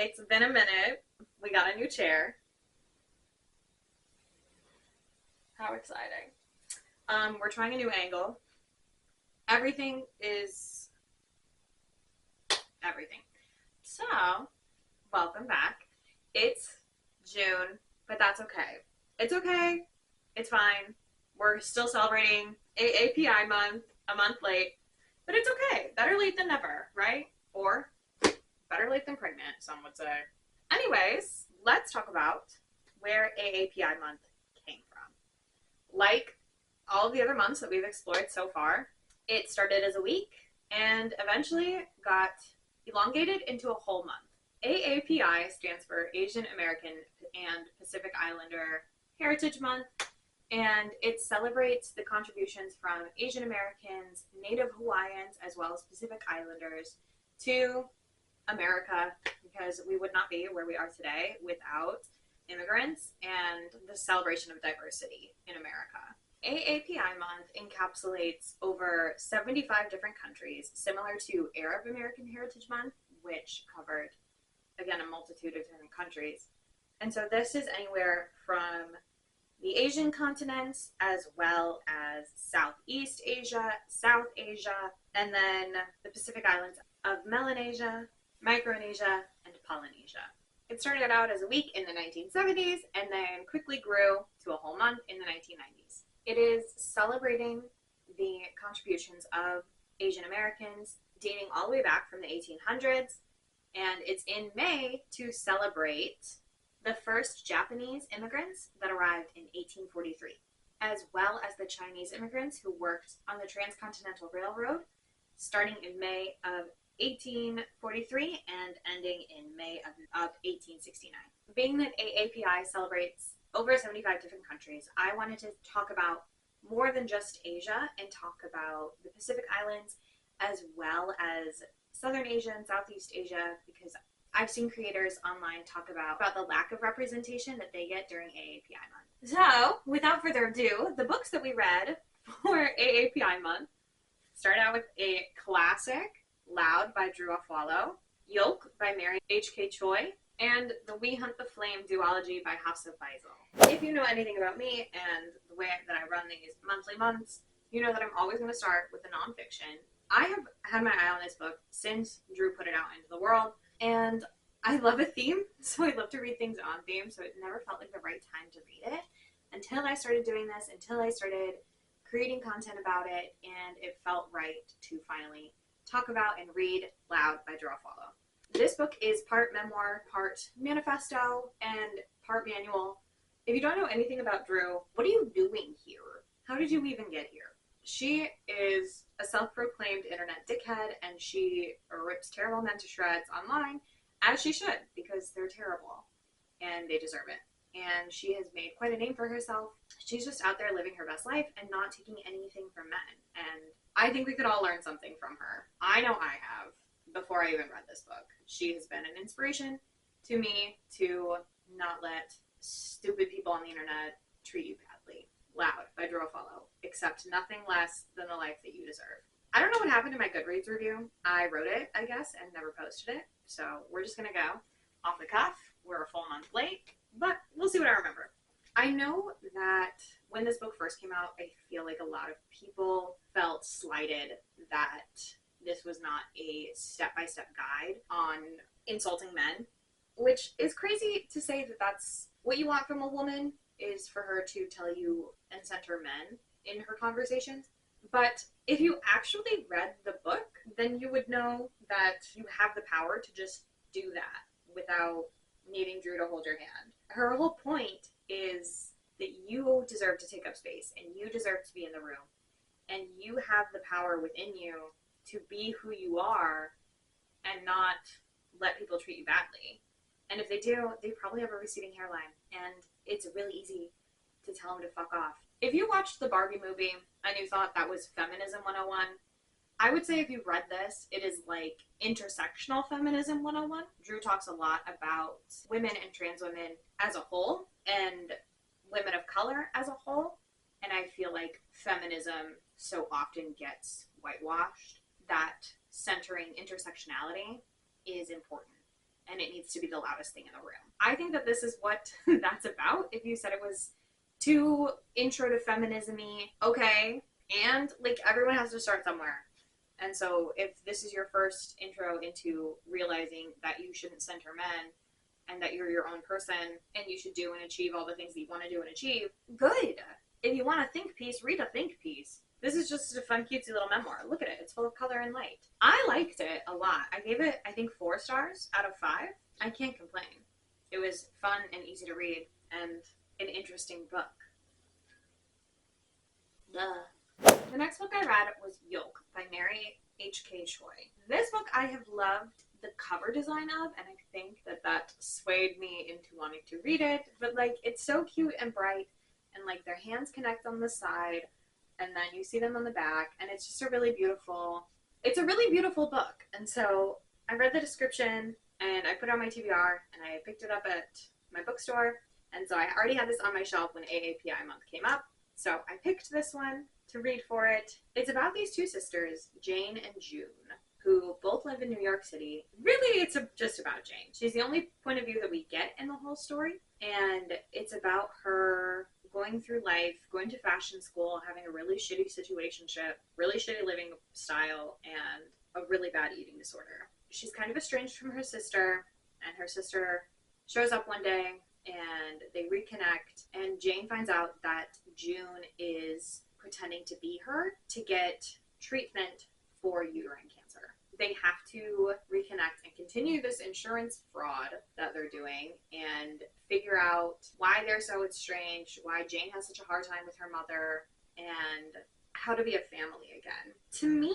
It's been a minute. We got a new chair. How exciting. We're trying a new angle. Everything is everything. So, welcome back. It's June, but that's okay. It's okay. It's fine. We're still celebrating AAPI month, a month late, but it's okay. Better late than never, right? Or better late than pregnant, some would say. Anyways, let's talk about where AAPI month came from. Like all of the other months that we've explored so far, it started as a week and eventually got elongated into a whole month. AAPI stands for Asian American and Pacific Islander Heritage Month, and it celebrates the contributions from Asian Americans, Native Hawaiians, as well as Pacific Islanders to America, because we would not be where we are today without immigrants and the celebration of diversity in America. AAPI month encapsulates over 75 different countries, similar to Arab American Heritage Month, which covered, again, a multitude of different countries. And so this is anywhere from the Asian continents, as well as Southeast Asia, South Asia, and then the Pacific Islands of Melanesia, Micronesia, and Polynesia. It started out as a week in the 1970s and then quickly grew to a whole month in the 1990s. It is celebrating the contributions of Asian Americans dating all the way back from the 1800s, and it's in May to celebrate the first Japanese immigrants that arrived in 1843, as well as the Chinese immigrants who worked on the Transcontinental Railroad starting in May of 1843 and ending in May of 1869. Being that AAPI celebrates over 75 different countries, I wanted to talk about more than just Asia and talk about the Pacific Islands as well as Southern Asia and Southeast Asia, because I've seen creators online talk about the lack of representation that they get during AAPI month. So, without further ado, the books that we read for AAPI month start out with a classic, Loud by Drew Afwalo, Yolk by Mary H.K. Choi, and The We Hunt the Flame duology by Hafsa Faisal. If you know anything about me and the way that I run these monthly months, you know that I'm always going to start with the nonfiction. I have had my eye on this book since Drew put it out into the world, and I love a theme, so I love to read things on theme, so it never felt like the right time to read it until I started doing this, until I started creating content about it, and it felt right to finally talk about and read Loud by Drew Afwalo. This book is part memoir, part manifesto, and part manual. If you don't know anything about Drew, what are you doing here? How did you even get here? She is a self-proclaimed internet dickhead, and she rips terrible men to shreds online, as she should, because they're terrible, and they deserve it. And she has made quite a name for herself. She's just out there living her best life and not taking anything from men. And I think we could all learn something from her. I know I have, before I even read this book. She has been an inspiration to me to not let stupid people on the internet treat you badly. Loud by Drew Afwalo. Accept nothing less than the life that you deserve. I don't know what happened to my Goodreads review. I wrote it, I guess, and never posted it. So we're just going to go off the cuff. We're a full month late, but we'll see what I remember. I know that when this book first came out, I feel like a lot of people felt slighted that this was not a step-by-step guide on insulting men, which is crazy to say that that's what you want from a woman, is for her to tell you and center men in her conversations. But if you actually read the book, then you would know that you have the power to just do that without needing Drew to hold your hand. Her whole point is that you deserve to take up space and you deserve to be in the room, and you have the power within you to be who you are and not let people treat you badly. And if they do, they probably have a receding hairline, and it's really easy to tell them to fuck off. If you watched the Barbie movie and you thought that was Feminism 101, I would say if you read this, it is like intersectional feminism 101. Drew talks a lot about women and trans women as a whole and women of color as a whole. And I feel like feminism so often gets whitewashed that centering intersectionality is important. and it needs to be the loudest thing in the room. I think that this is what that's about. If you said it was too intro to feminism-y, okay. And like everyone has to start somewhere. And so if this is your first intro into realizing that you shouldn't center men and that you're your own person and you should do and achieve all the things that you want to do and achieve, good. If you want a think piece, read a think piece. This is just a fun, cutesy little memoir. Look at it. It's full of color and light. I liked it a lot. I gave it, I think, 4 stars out of 5. I can't complain. It was fun and easy to read and an interesting book. The next book I read was Yolk by Mary H.K. Choi. This book I have loved the cover design of, and I think that swayed me into wanting to read it. But like, it's so cute and bright, and like their hands connect on the side, and then you see them on the back, and it's just a really beautiful book. And so I read the description, and I put it on my TBR, and I picked it up at my bookstore, and so I already had this on my shelf when AAPI month came up. So I picked this one to read for it. It's about these 2 sisters, Jane and June, who both live in New York City. Really, it's just about Jane. She's the only point of view that we get in the whole story, and it's about her going through life, going to fashion school, having a really shitty situationship, really shitty living style, and a really bad eating disorder. She's kind of estranged from her sister, and her sister shows up one day, and they reconnect, and Jane finds out that June is pretending to be her to get treatment for uterine cancer. They have to reconnect and continue this insurance fraud that they're doing and figure out why they're so estranged, why Jane has such a hard time with her mother, and how to be a family again. To me,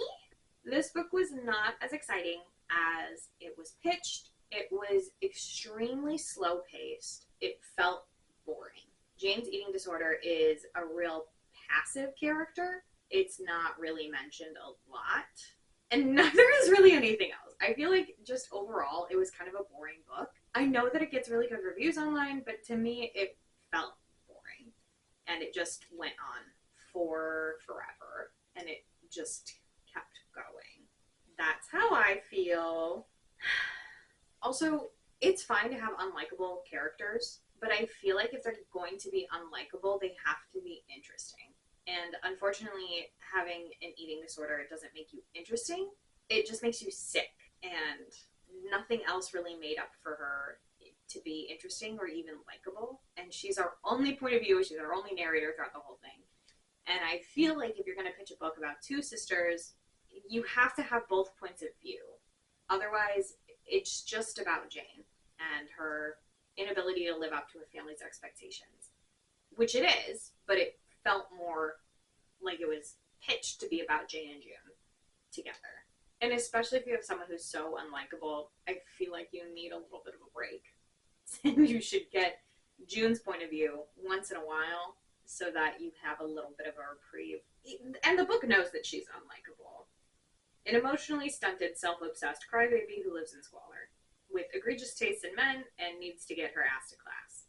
this book was not as exciting as it was pitched. It was extremely slow paced. It felt boring. Jane's eating disorder is a real passive character. It's not really mentioned a lot. And neither is really anything else. I feel like just overall, it was kind of a boring book. I know that it gets really good reviews online, but to me, it felt boring. And it just went on for forever. And it just kept going. That's how I feel. Also, it's fine to have unlikable characters, but I feel like if they're going to be unlikable, they have to be interesting. And unfortunately, having an eating disorder doesn't make you interesting. It just makes you sick. And nothing else really made up for her to be interesting or even likable. And she's our only point of view. She's our only narrator throughout the whole thing. And I feel like if you're going to pitch a book about 2 sisters, you have to have both points of view. Otherwise, it's just about Jane and her inability to live up to her family's expectations. Which it is, but it felt more like it was pitched to be about Jane and June together. And especially if you have someone who's so unlikable, I feel like you need a little bit of a break. And you should get June's point of view once in a while so that you have a little bit of a reprieve. And the book knows that she's unlikable. An emotionally stunted, self-obsessed crybaby who lives in squalor, with egregious tastes in men and needs to get her ass to class,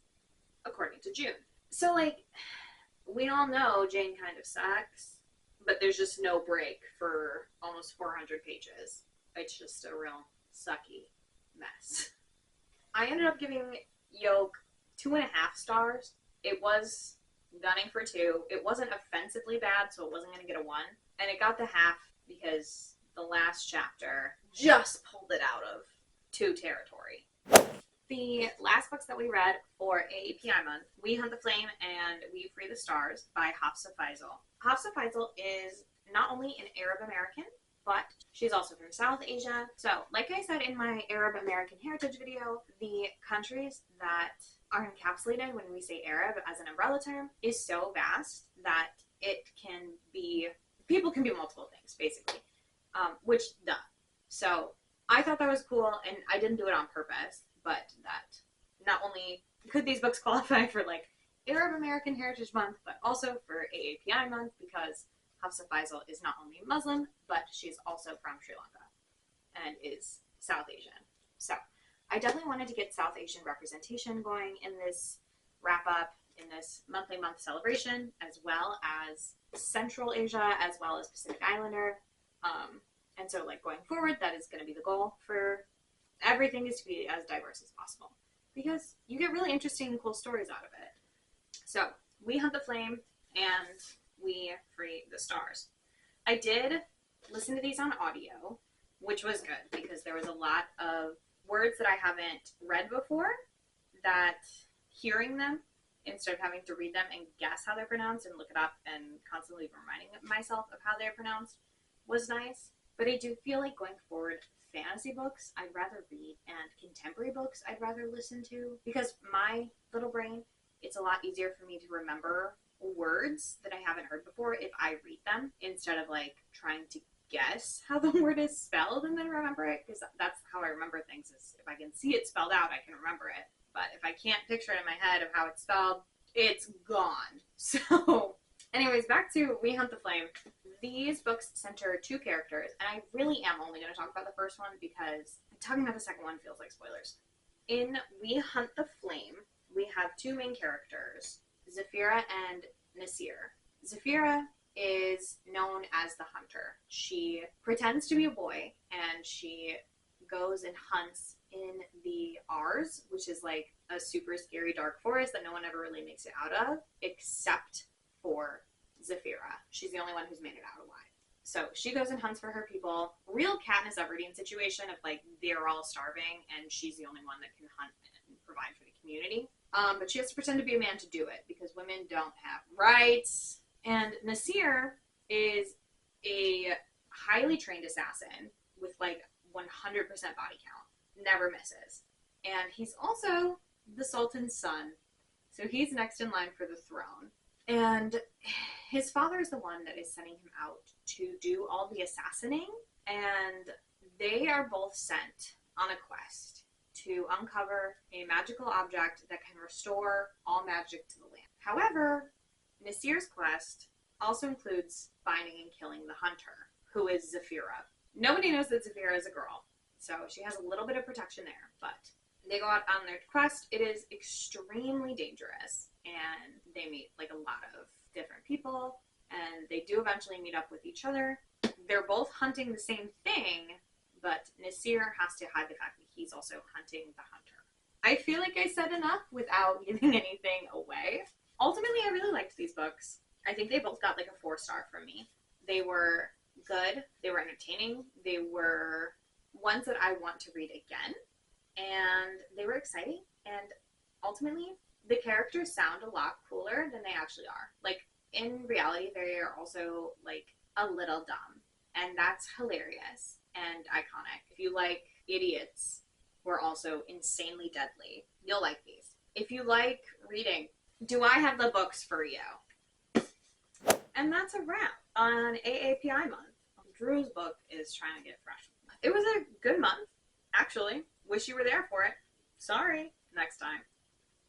according to June. So, like, we all know Jane kind of sucks, but there's just no break for almost 400 pages. It's just a real sucky mess. I ended up giving Yolk 2.5 stars. It was gunning for 2. It wasn't offensively bad, so it wasn't going to get a 1. And it got the half because the last chapter just pulled it out of 2 territory. The last books that we read for AAPI month, We Hunt the Flame and We Free the Stars by Hafsa Faisal. Hafsa Faisal is not only an Arab American, but she's also from South Asia. So, like I said in my Arab American heritage video, the countries that are encapsulated when we say Arab as an umbrella term is so vast that it can be, people can be multiple things, basically. Which, duh. So, I thought that was cool, and I didn't do it on purpose, but that not only could these books qualify for, like, Arab American Heritage Month, but also for AAPI Month, because Hafsa Faisal is not only Muslim, but she's also from Sri Lanka and is South Asian. So, I definitely wanted to get South Asian representation going in this wrap-up, in this monthly month celebration, as well as Central Asia, as well as Pacific Islander. And so, like, going forward, that is going to be the goal for everything is to be as diverse as possible because you get really interesting and cool stories out of it. So we hunt the flame and we free the stars. I did listen to these on audio, which was good because there was a lot of words that I haven't read before that hearing them instead of having to read them and guess how they're pronounced and look it up and constantly reminding myself of how they're pronounced was nice. But I do feel like going forward, fantasy books I'd rather read and contemporary books I'd rather listen to because my little brain, it's a lot easier for me to remember words that I haven't heard before if I read them instead of like trying to guess how the word is spelled and then remember it, because that's how I remember things, is if I can see it spelled out I can remember it, but if I can't picture it in my head of how it's spelled, it's gone. So anyways, back to We Hunt the Flame. These books center two characters, and I really am only going to talk about the first one because talking about the second one feels like spoilers. In We Hunt the Flame, we have two main characters, Zafira and Nasir. Zafira is known as the hunter. She pretends to be a boy, and she goes and hunts in the Ars, which is like a super scary dark forest that no one ever really makes it out of, except for Zafira. She's the only one who's made it out alive. So she goes and hunts for her people. Real Katniss Everdeen situation of like they're all starving and she's the only one that can hunt and provide for the community. But she has to pretend to be a man to do it because women don't have rights. And Nasir is a highly trained assassin with like 100% body count. Never misses. And he's also the Sultan's son. So he's next in line for the throne. And his father is the one that is sending him out to do all the assassinating. And they are both sent on a quest to uncover a magical object that can restore all magic to the land. However, Nasir's quest also includes finding and killing the hunter, who is Zafira. Nobody knows that Zafira is a girl, so she has a little bit of protection there, but they go out on their quest. It is extremely dangerous, and they meet like a lot of different people, and they do eventually meet up with each other. They're both hunting the same thing, but Nasir has to hide the fact that he's also hunting the hunter. I feel like I said enough without giving anything away. Ultimately, I really liked these books. I think they both got like a 4-star from me. They were good. They were entertaining. They were ones that I want to read again. And they were exciting. And ultimately, the characters sound a lot cooler than they actually are. Like, in reality, they are also like a little dumb. And that's hilarious and iconic. If you like idiots who are also insanely deadly, you'll like these. If you like reading, do I have the books for you? And that's a wrap on AAPI month. Drew's book is trying to get fresh. It was a good month, actually. Wish you were there for it. Sorry. Next time.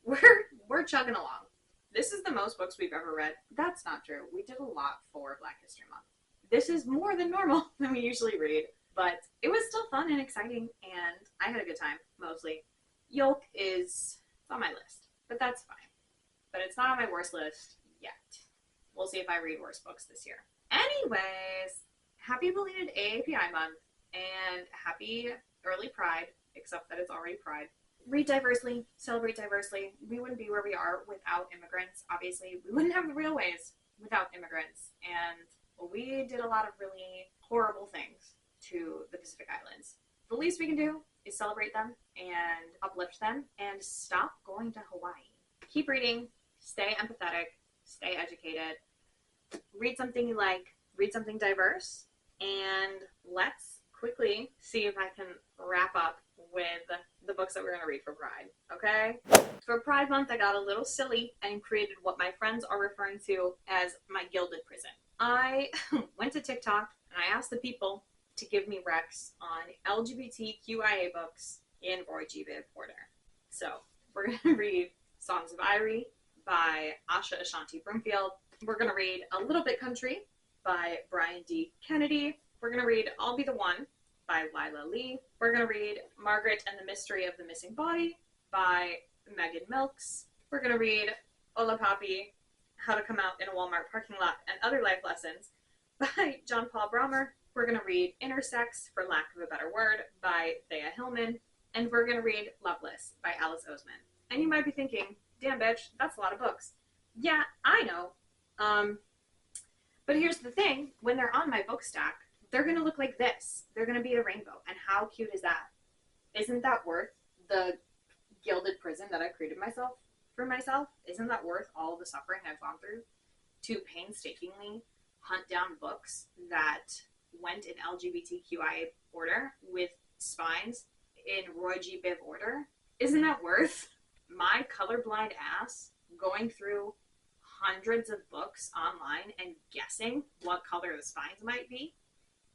We're chugging along. This is the most books we've ever read. That's not true. We did a lot for Black History Month. This is more than normal than we usually read, but it was still fun and exciting, and I had a good time, mostly. Yolk is on my list, but that's fine. But it's not on my worst list yet. We'll see if I read worse books this year. Anyways, happy belated AAPI month, and happy early Pride, except that it's already Pride. Read diversely, celebrate diversely. We wouldn't be where we are without immigrants, obviously. We wouldn't have the railways without immigrants, and we did a lot of really horrible things to the Pacific Islands. The least we can do is celebrate them and uplift them and stop going to Hawaii. Keep reading, stay empathetic, stay educated, read something you like, read something diverse, and let's quickly see if I can wrap up with the books that we're going to read for Pride, okay? For Pride Month, I got a little silly and created what my friends are referring to as my gilded prison. I went to TikTok and I asked the people to give me recs on LGBTQIA books in Roy G. Biv order. So we're going to read Songs of Irie by Asha Ashanti Broomfield. We're going to read A Little Bit Country by Brian D. Kennedy. We're going to read I'll Be the One by Lila Lee. We're going to read Margaret and the Mystery of the Missing Body by Megan Milks. We're going to read Ola Papi, How to Come Out in a Walmart Parking Lot and Other Life Lessons by John Paul Brommer. We're going to read Intersex, for lack of a better word, by Thea Hillman. and we're going to read Loveless by Alice Oseman. And you might be thinking, damn bitch, that's a lot of books. Yeah, I know. But here's the thing, when they're on my book stack, they're going to look like this. They're going to be a rainbow. And how cute is that? Isn't that worth the gilded prison that I created for myself? Isn't that worth all the suffering I've gone through to painstakingly hunt down books that went in LGBTQIA order with spines in Roy G. Biv order? Isn't that worth my colorblind ass going through hundreds of books online and guessing what color the spines might be,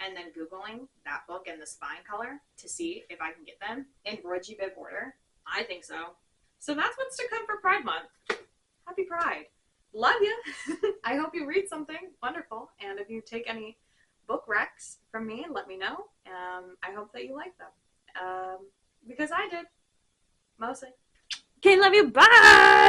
and then Googling that book and the spine color to see if I can get them in Roy G. Biv order? I think so. So that's what's to come for Pride Month. Happy Pride. Love you. I hope you read something wonderful, and if you take any book recs from me, let me know. I hope that you like them. Because I did. Mostly. Okay, love you. Bye!